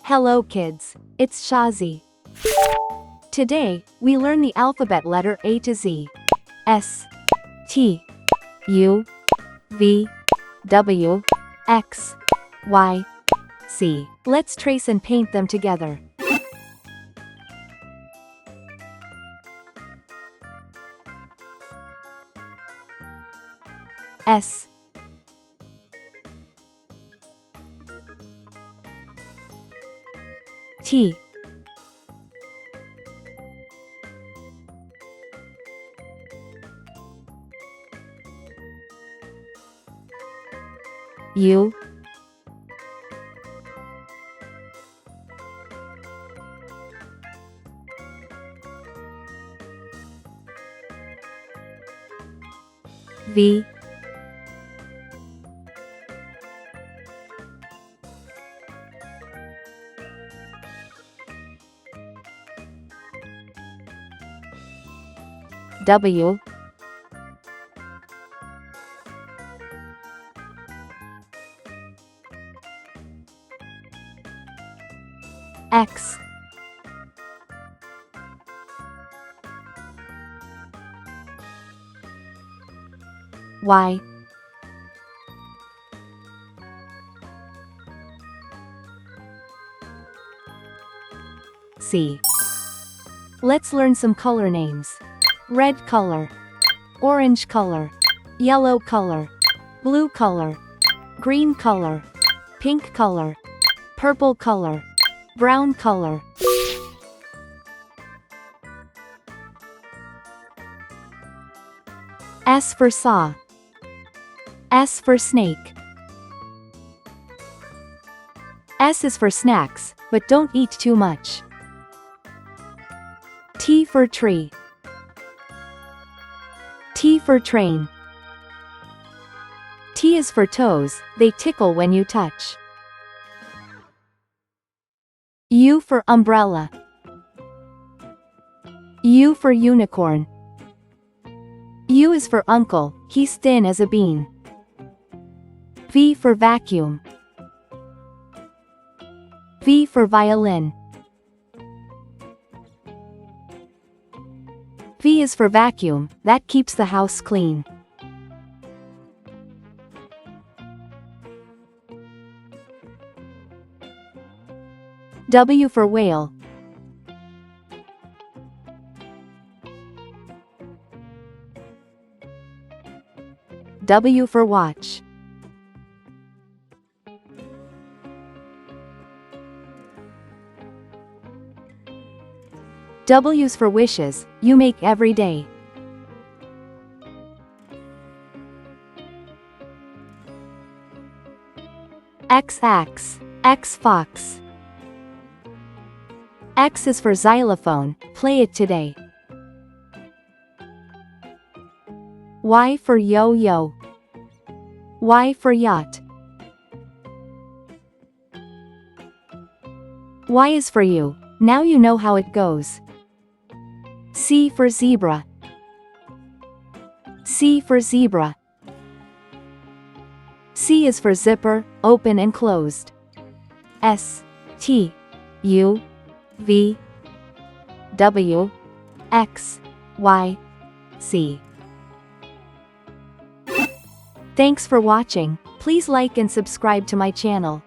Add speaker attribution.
Speaker 1: Hello kids, it's Shazi. Today, we learn the alphabet letter A to Z. S, T, U, V, W, X, Y, Z. Let's trace and paint them together. S, T, U, V, W, X, Y, Z. Let's learn some color names. Red color, orange color, yellow color, blue color, green color, pink color, purple color, brown color. S for saw. S for snake. S is for snacks, but don't eat too much. T for tree. T for train. T is for toes, they tickle when you touch. U for umbrella. U for unicorn. U is for uncle, he's thin as a bean. V for vacuum. V for violin. V is for vacuum, that keeps the house clean. W for whale. W for watch. W's for wishes, you make every day. X fox. X is for xylophone, play it today. Y for yo-yo. Y for yacht. Y is for you, now you know how it goes. C for zebra. C for zebra. C is for zipper, open and closed. S, T, U, V, W, X, Y, Z. Thanks for watching, please like and subscribe to my channel.